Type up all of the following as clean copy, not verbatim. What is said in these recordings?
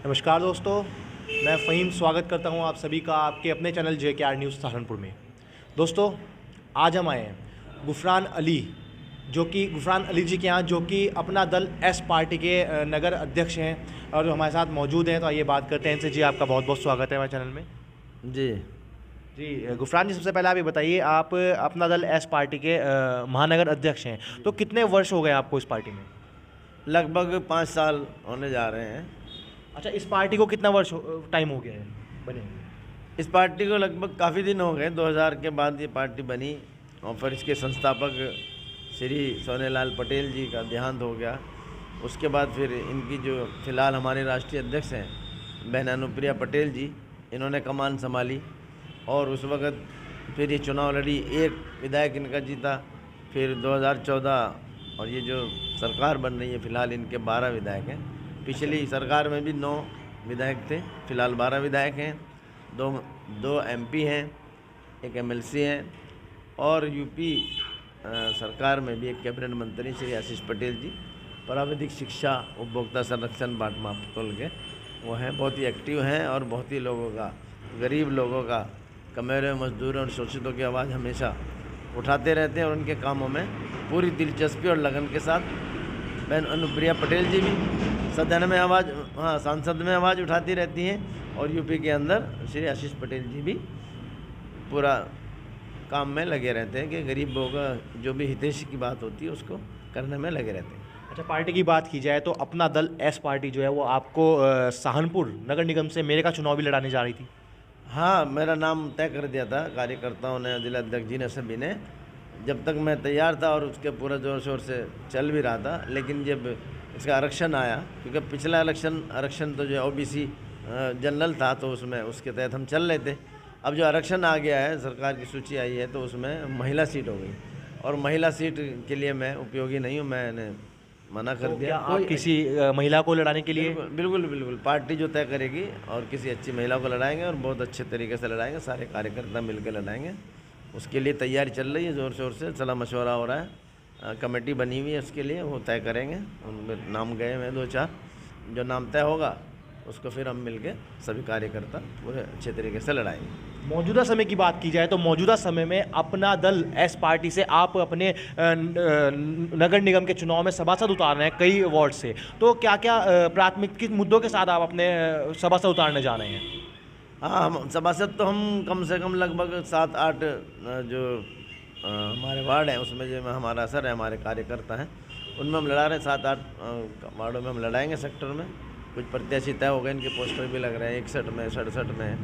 नमस्कार दोस्तों, मैं फ़हीम स्वागत करता हूं आप सभी का आपके अपने चैनल JKR न्यूज़ सहारनपुर में। दोस्तों, आज हम आए हैं गुफरान अली जी के यहाँ, जो कि अपना दल एस पार्टी के नगर अध्यक्ष हैं और जो हमारे साथ मौजूद हैं। तो आइए बात करते हैं इनसे। जी, आपका बहुत बहुत स्वागत है हमारे चैनल में। जी गुफरान जी, सबसे पहले आप ये बताइए, आप अपना दल एस पार्टी के महानगर अध्यक्ष हैं, तो कितने वर्ष हो गए आपको इस पार्टी में? लगभग 5 साल होने जा रहे हैं। अच्छा, इस पार्टी को कितना टाइम हो गया है बने? इस पार्टी को लगभग काफ़ी दिन हो गए। 2000 के बाद ये पार्टी बनी और फिर इसके संस्थापक श्री सोनेलाल पटेल जी का देहांत हो गया। उसके बाद फिर इनकी जो फ़िलहाल हमारे राष्ट्रीय अध्यक्ष हैं बहन अनुप्रिया पटेल जी, इन्होंने कमान संभाली और उस वक़्त फिर ये चुनाव लड़ी। एक विधायक इनका जीता। फिर 2014 और ये जो सरकार बन रही है फ़िलहाल, इनके 12 विधायक हैं। पिछली सरकार में भी 9 विधायक थे, फ़िलहाल 12 विधायक हैं। दो MP हैं, एक MLC हैं और यूपी सरकार में भी एक कैबिनेट मंत्री श्री आशीष पटेल जी, प्राविधिक शिक्षा उपभोक्ता संरक्षण बाट मापतोल के वो हैं। बहुत ही एक्टिव हैं और बहुत ही लोगों का, गरीब लोगों का, कमरे मजदूरों और शोषितों की आवाज़ हमेशा उठाते रहते हैं और उनके कामों में पूरी दिलचस्पी और लगन के साथ बहन अनुप्रिया पटेल जी भी सदन में सांसद में आवाज़ उठाती रहती हैं और यूपी के अंदर श्री आशीष पटेल जी भी पूरा काम में लगे रहते हैं कि गरीबों का जो भी हितैषी की बात होती है उसको करने में लगे रहते हैं। अच्छा, पार्टी की बात की जाए तो अपना दल एस पार्टी जो है वो आपको सहारनपुर नगर निगम से मेरे का चुनाव भी लड़ाने जा रही थी। हाँ, मेरा नाम तय कर दिया था कार्यकर्ताओं ने, जिला अध्यक्ष जी ने, सभी ने। जब तक मैं तैयार था और उसके पूरा ज़ोर शोर से चल भी रहा था, लेकिन जब इसका आरक्षण आया, क्योंकि पिछला आरक्षण तो जो OBC जनरल था, तो उसमें उसके तहत हम चल रहे थे। अब जो आरक्षण आ गया है, सरकार की सूची आई है, तो उसमें महिला सीट हो गई और महिला सीट के लिए मैं उपयोगी नहीं हूँ, मैंने मना कर दिया। आप किसी महिला को लड़ाने के लिए? बिल्कुल पार्टी जो तय करेगी और किसी अच्छी महिला को लड़ाएंगे और बहुत अच्छे तरीके से लड़ाएंगे, सारे कार्यकर्ता मिलकर लड़ाएंगे। उसके लिए तैयारी चल रही है, ज़ोर शोर से सलाह मशवरा हो रहा है। कमेटी बनी हुई है उसके लिए, वो तय करेंगे। उनमें नाम गए हैं 2-4, जो नाम तय होगा उसको फिर हम मिलके सभी कार्यकर्ता पूरे अच्छे तरीके से लड़ाएंगे। मौजूदा समय की बात की जाए तो मौजूदा समय में अपना दल एस पार्टी से आप अपने नगर निगम के चुनाव में सभासद उतार रहे हैं कई वार्ड से, तो क्या क्या प्राथमिक किस मुद्दों के साथ आप अपने सभासद उतारने जा रहे हैं? हाँ, हम सभासद तो हम कम से कम लगभग 7-8 जो हमारे वार्ड हैं उसमें जो हमारा असर है, हमारे कार्यकर्ता हैं, उनमें हम लड़ा रहे हैं। 7-8 वार्डों में हम लड़ाएंगे सेक्टर में। कुछ प्रत्याशी तय हो गए, इनके पोस्टर भी लग रहे हैं। 61 में, 67 में,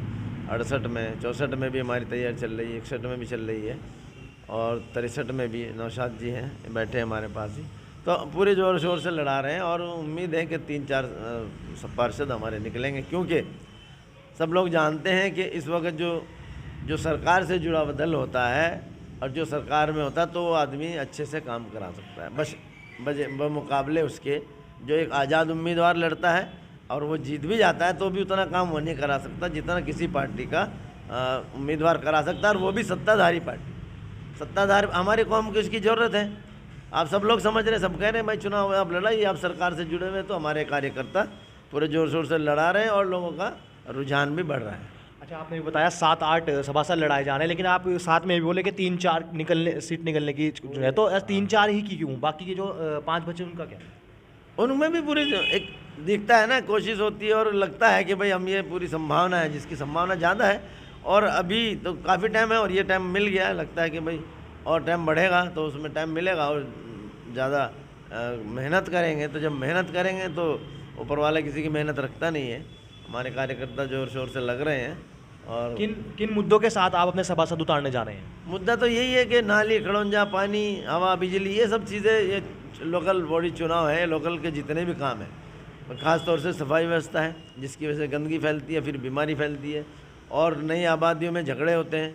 68 में, 64 में भी हमारी तैयारी चल रही है, 61 में भी चल रही है और 63 में भी नौशाद जी हैं, बैठे हैं हमारे पास ही। तो पूरे ज़ोर शोर से लड़ा रहे हैं और उम्मीद है कि 3-4 पार्षद हमारे निकलेंगे, क्योंकि सब लोग जानते हैं कि इस वक्त जो सरकार से जुड़ा हुआ दल होता है और जो सरकार में होता है, तो वो आदमी अच्छे से काम करा सकता है। बस बमुकाबले उसके जो एक आज़ाद उम्मीदवार लड़ता है और वो जीत भी जाता है, तो भी उतना काम वो नहीं करा सकता जितना किसी पार्टी का उम्मीदवार करा सकता है, और वो भी सत्ताधारी पार्टी। सत्ताधारी हमारी कौम को इसकी ज़रूरत है। आप सब लोग समझ रहे हैं, सब कह रहे हैं भाई चुनाव आप लड़ाइए, आप सरकार से जुड़े हुए, तो हमारे कार्यकर्ता पूरे ज़ोर शोर से लड़ा रहे हैं और लोगों का रुझान भी बढ़ रहा है। अच्छा, आपने भी बताया 7-8 सभासद लड़ाए जा रहे हैं, लेकिन आप साथ में भी बोले कि 3-4 सीट निकलने की जो है, तो 3-4 ही की क्यों? बाकी के जो 5 बचे उनका क्या? उनमें भी पूरी एक दिखता है ना, कोशिश होती है और लगता है कि भाई हम ये पूरी संभावना है, जिसकी संभावना ज़्यादा है और अभी तो काफ़ी टाइम है और ये टाइम मिल गया है, लगता है कि भाई और टाइम बढ़ेगा तो उसमें टाइम मिलेगा और ज़्यादा मेहनत करेंगे। तो जब मेहनत करेंगे तो ऊपर वाला किसी की मेहनत रखता नहीं है। हमारे कार्यकर्ता ज़ोर शोर से लग रहे हैं। और किन मुद्दों के साथ आप अपने सभासद उतारने जा रहे हैं? मुद्दा तो यही है कि नाली, खड़ौंजा, पानी, हवा, बिजली, ये सब चीज़ें, ये लोकल बॉडी चुनाव है, लोकल के जितने भी काम हैं, ख़ास तौर से सफाई व्यवस्था है, जिसकी वजह से गंदगी फैलती है, फिर बीमारी फैलती है और नई आबादियों में झगड़े होते हैं।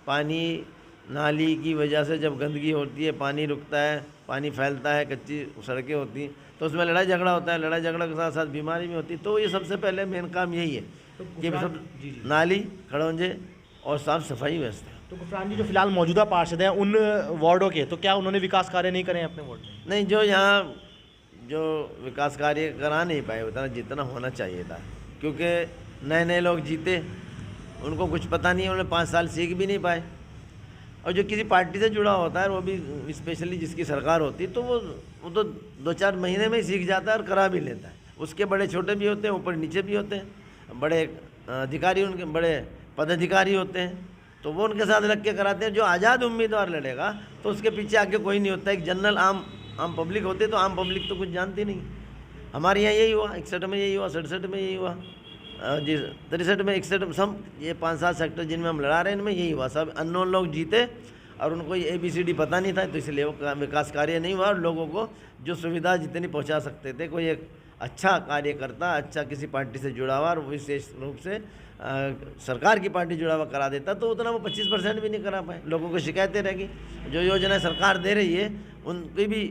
पानी नाली की वजह से जब गंदगी होती है, पानी रुकता है, पानी फैलता है, कच्ची सड़कें होती हैं, तो उसमें लड़ाई झगड़ा होता है। लड़ाई झगड़ा के साथ साथ बीमारी भी होती है। तो ये सबसे पहले मेन काम यही है कि सब नाली, खड़ौंजे और साफ़ सफाई व्यवस्था। तो गुफरान जी, जो फिलहाल मौजूदा पार्षद हैं उन वार्डों के, तो क्या उन्होंने विकास कार्य नहीं करे हैं अपने वार्ड में? नहीं, जो यहाँ जो विकास कार्य करा नहीं पाए उतना जितना होना चाहिए था, क्योंकि नए नए लोग जीते, उनको कुछ पता नहीं है, उन्होंने 5 साल सीख भी नहीं पाए। और जो किसी पार्टी से जुड़ा होता है, वो भी स्पेशली जिसकी सरकार होती है, तो वो तो 2-4 महीने में ही सीख जाता है और करा भी लेता है। उसके बड़े छोटे भी होते हैं, ऊपर नीचे भी होते हैं, बड़े अधिकारी, उनके बड़े पदाधिकारी होते हैं, तो वो उनके साथ लग के कराते हैं। जो आज़ाद उम्मीदवार लड़ेगा तो उसके पीछे आगे कोई नहीं होता। एक जनरल आम पब्लिक होती है, तो आम पब्लिक तो कुछ जानती नहीं। हमारे यहाँ यही हुआ, 61 में यही हुआ, 67 में यही हुआ, जी 63 में, 61 में, सब ये 5-7 सेक्टर जिनमें हम लड़ा रहे हैं, इनमें यही हुआ। सब अननोन लोग जीते और उनको ये ABCD पता नहीं था, तो इसलिए वो विकास कार्य नहीं हुआ। और लोगों को जो सुविधा जितनी पहुंचा सकते थे, कोई एक अच्छा कार्यकर्ता, अच्छा किसी पार्टी से जुड़ा हुआ और विशेष रूप से सरकार की पार्टी जुड़ा हुआ करा देता, तो उतना वो 25% भी नहीं करा पाए। लोगों को शिकायतें रहेगी, जो योजना सरकार दे रही है उनकी भी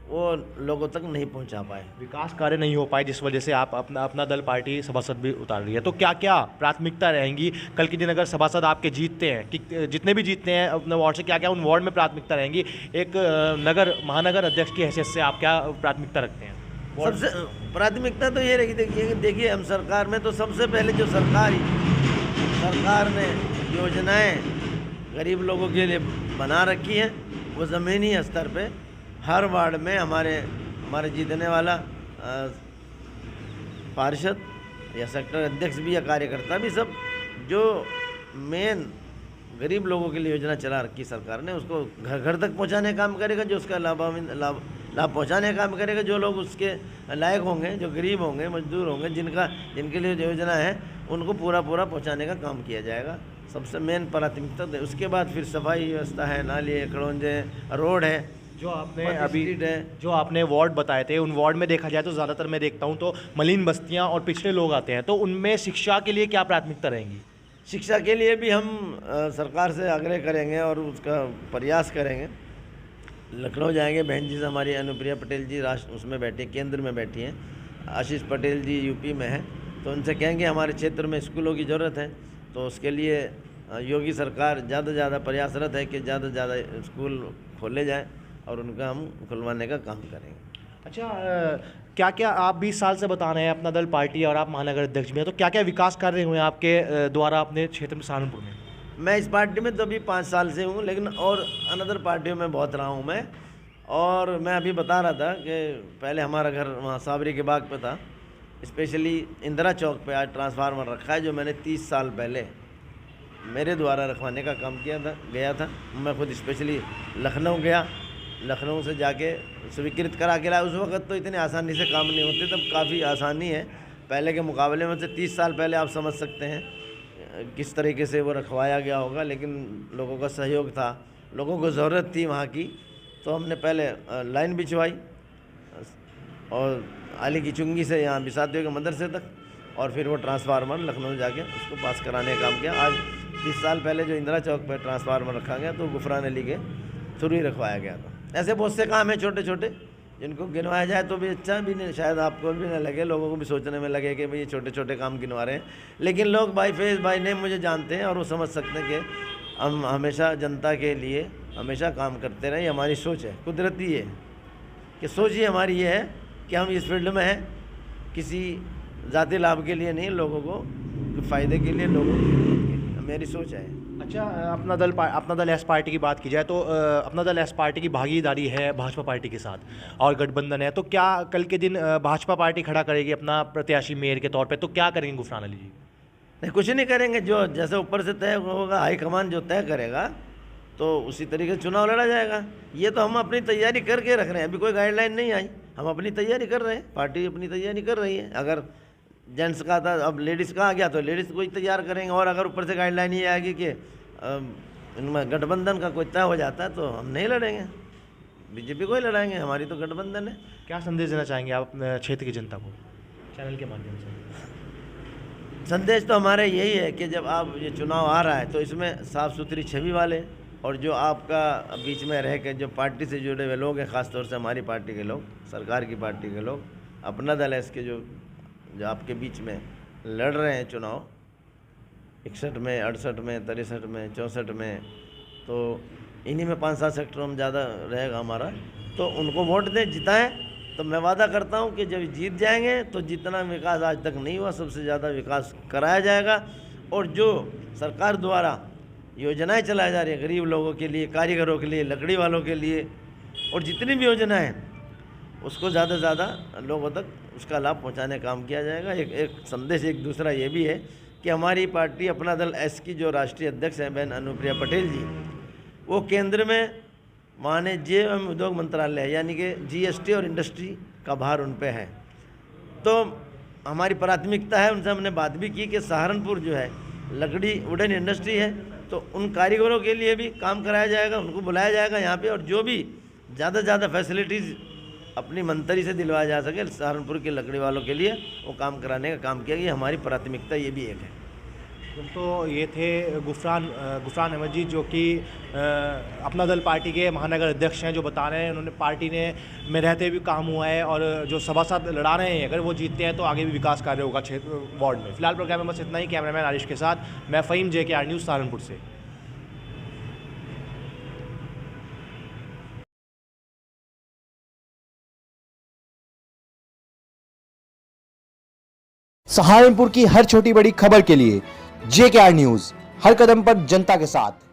वो लोगों तक नहीं पहुंचा पाए, विकास कार्य नहीं हो पाए, जिस वजह से आप अपना दल पार्टी सभासद भी उतार रही है। तो क्या क्या प्राथमिकता रहेंगी कल के दिन अगर सभासद आपके जीतते हैं, कि जितने भी जीतते हैं अपने वार्ड से, क्या क्या उन वार्ड में प्राथमिकता रहेंगी? एक महानगर अध्यक्ष की हैसियत से आप क्या प्राथमिकता रखते हैं? सबसे प्राथमिकता तो ये रहेगी, देखिए हम सरकार में तो सबसे पहले जो सरकार ने योजनाएं गरीब लोगों के लिए बना रखी हैं, वो ज़मीनी स्तर पे हर वार्ड में हमारे जीतने वाला पार्षद या सेक्टर अध्यक्ष भी या कार्यकर्ता भी, सब जो मेन गरीब लोगों के लिए योजना चला रखी सरकार ने, उसको घर घर तक पहुंचाने का काम करेगा। जो उसका लाभ पहुंचाने का काम करेगा, जो लोग उसके लायक होंगे, जो गरीब होंगे, मजदूर होंगे, जिनके लिए योजना है, उनको पूरा पहुंचाने का काम किया जाएगा। सबसे मेन प्राथमिकता। उसके बाद फिर सफाई व्यवस्था है, नाली, खड़ोंजे, रोड है। जो आपने वार्ड बताए थे, उन वार्ड में देखा जाए तो ज़्यादातर मैं देखता हूँ तो मलिन बस्तियाँ और पिछड़े लोग आते हैं, तो उनमें शिक्षा के लिए क्या प्राथमिकता रहेंगी? शिक्षा के लिए भी हम सरकार से आग्रह करेंगे और उसका प्रयास करेंगे। लखनऊ जाएंगे, बहन जी से हमारी अनुप्रिया पटेल जी उसमें बैठी, केंद्र में बैठी हैं, आशीष पटेल जी यूपी में हैं, तो उनसे कहेंगे हमारे क्षेत्र में स्कूलों की ज़रूरत है, तो उसके लिए योगी सरकार ज़्यादा से ज़्यादा प्रयासरत है कि ज़्यादा से ज़्यादा स्कूल खोले जाएँ और उनका हम खुलवाने का काम करेंगे। अच्छा, क्या क्या आप 20 साल से बता रहे हैं अपना दल पार्टी और आप महानगर अध्यक्ष भी हैं, तो क्या क्या विकास कार्य हुए हैं आपके द्वारा अपने क्षेत्र में सहारनपुर में? मैं इस पार्टी में तो अभी 5 साल से हूँ, लेकिन और अनदर पार्टियों में बहुत रहा हूँ मैं। और मैं अभी बता रहा था कि पहले हमारा घर वहाँ साबरी के बाग पे था, स्पेशली इंदिरा चौक पे आज ट्रांसफार्मर रखा है, जो मैंने 30 साल पहले मेरे द्वारा रखवाने का काम गया था। मैं खुद स्पेशली लखनऊ गया, लखनऊ से जाके स्वीकृत करा के लाया। उस वक्त तो इतने आसानी से काम नहीं होते, तब काफ़ी आसानी है पहले के मुकाबले में। से 30 साल पहले आप समझ सकते हैं किस तरीके से वो रखवाया गया होगा, लेकिन लोगों का सहयोग था, लोगों को ज़रूरत थी वहाँ की, तो हमने पहले लाइन बिछवाई और आली की चुंगी से यहाँ बिसातियों के मदरसे तक, और फिर वो ट्रांसफार्मर लखनऊ जाके उसको पास कराने का काम किया। आज 30 साल पहले जो इंदिरा चौक पर ट्रांसफार्मर रखा गया, तो गुफरान अली के थ्रू ही रखवाया गया था। ऐसे बहुत से काम हैं छोटे छोटे, जिनको गिनवाया जाए तो भी अच्छा भी नहीं, शायद आपको भी ना लगे, लोगों को भी सोचने में लगे कि भाई ये छोटे छोटे काम गिनवा रहे हैं, लेकिन लोग बाई फेस बाई नेम मुझे जानते हैं और वो समझ सकते हैं कि हम हमेशा जनता के लिए हमेशा काम करते रहे। हमारी सोच है, कुदरती है कि सोच ही हमारी ये है कि हम इस फील्ड में हैं किसी ज़ाती लाभ के लिए नहीं, लोगों को फ़ायदे के लिए, लोगों की मदद के लिए, मेरी सोच है। अच्छा, अपना दल एस पार्टी की बात की जाए तो अपना दल एस पार्टी की भागीदारी है भाजपा पार्टी के साथ और गठबंधन है, तो क्या कल के दिन भाजपा पार्टी खड़ा करेगी अपना प्रत्याशी मेयर के तौर पे, तो क्या करेंगे गुफरान अली जी? नहीं, कुछ नहीं करेंगे, जो जैसे ऊपर से तय होगा, हाईकमान जो तय करेगा तो उसी तरीके से चुनाव लड़ा जाएगा। ये तो हम अपनी तैयारी करके रख रहे हैं, अभी कोई गाइडलाइन नहीं आई, हम अपनी तैयारी कर रहे हैं, पार्टी अपनी तैयारी कर रही है। अगर जेंट्स का था, अब लेडीज़ का आ गया तो लेडीज़ को ही तैयार करेंगे, और अगर ऊपर से गाइडलाइन ये आएगी कि इनमें गठबंधन का कोई तय हो जाता है तो हम नहीं लड़ेंगे, बीजेपी को ही लड़ाएंगे, हमारी तो गठबंधन है। क्या संदेश देना चाहेंगे आप अपने क्षेत्र की जनता को चैनल के माध्यम से? संदेश तो हमारा यही है कि जब आप ये चुनाव आ रहा है तो इसमें साफ़ सुथरी छवि वाले और जो आपका बीच में रह के जो पार्टी से जुड़े हुए लोग हैं, ख़ासतौर से हमारी पार्टी के लोग, सरकार की पार्टी के लोग, अपना दल है, इसके जो आपके बीच में लड़ रहे हैं चुनाव 61 में, 68 में, 63 में, 64 में, तो इन्हीं में 5-7 सेक्टर हम ज़्यादा रहेगा हमारा, तो उनको वोट दें, जिताएं तो मैं वादा करता हूं कि जब जीत जाएंगे तो जितना विकास आज तक नहीं हुआ सबसे ज़्यादा विकास कराया जाएगा। और जो सरकार द्वारा योजनाएं चलाई जा रही हैं गरीब लोगों के लिए, कारीगरों के लिए, लकड़ी वालों के लिए, और जितनी भी योजनाएं हैं उसको ज़्यादा से ज़्यादा लोगों तक उसका लाभ पहुंचाने का काम किया जाएगा। एक संदेश एक दूसरा ये भी है कि हमारी पार्टी अपना दल एस की जो राष्ट्रीय अध्यक्ष हैं बहन अनुप्रिया पटेल जी, वो केंद्र में वाणिज्य एवं उद्योग मंत्रालय है, यानी कि जीएसटी और इंडस्ट्री का भार उन पे है। तो हमारी प्राथमिकता है, उनसे हमने बात भी की कि सहारनपुर जो है लकड़ी वुडन इंडस्ट्री है, तो उन कारीगरों के लिए भी काम कराया जाएगा, उनको बुलाया जाएगा यहाँ पे, और जो भी ज़्यादा से ज़्यादा फैसिलिटीज़ अपनी मंत्री से दिलवाया जा सके सहारनपुर के लकड़ी वालों के लिए वो काम कराने का काम किया गया। हमारी प्राथमिकता ये भी एक है। तो ये थे गुफरान अहमद जी, जो कि अपना दल पार्टी के महानगर अध्यक्ष हैं, जो बता रहे हैं उन्होंने पार्टी ने में रहते भी काम हुआ है, और जो सभासद लड़ा रहे हैं अगर वो जीतते हैं तो आगे भी विकास कार्य होगा क्षेत्र वार्ड में। फिलहाल प्रोग्राम में बस इतना ही। कैमरामैन आरिश के साथ मैं फ़हीम, JKR न्यूज़ सहारनपुर से। सहारनपुर की हर छोटी बड़ी खबर के लिए JKR न्यूज़, हर कदम पर जनता के साथ।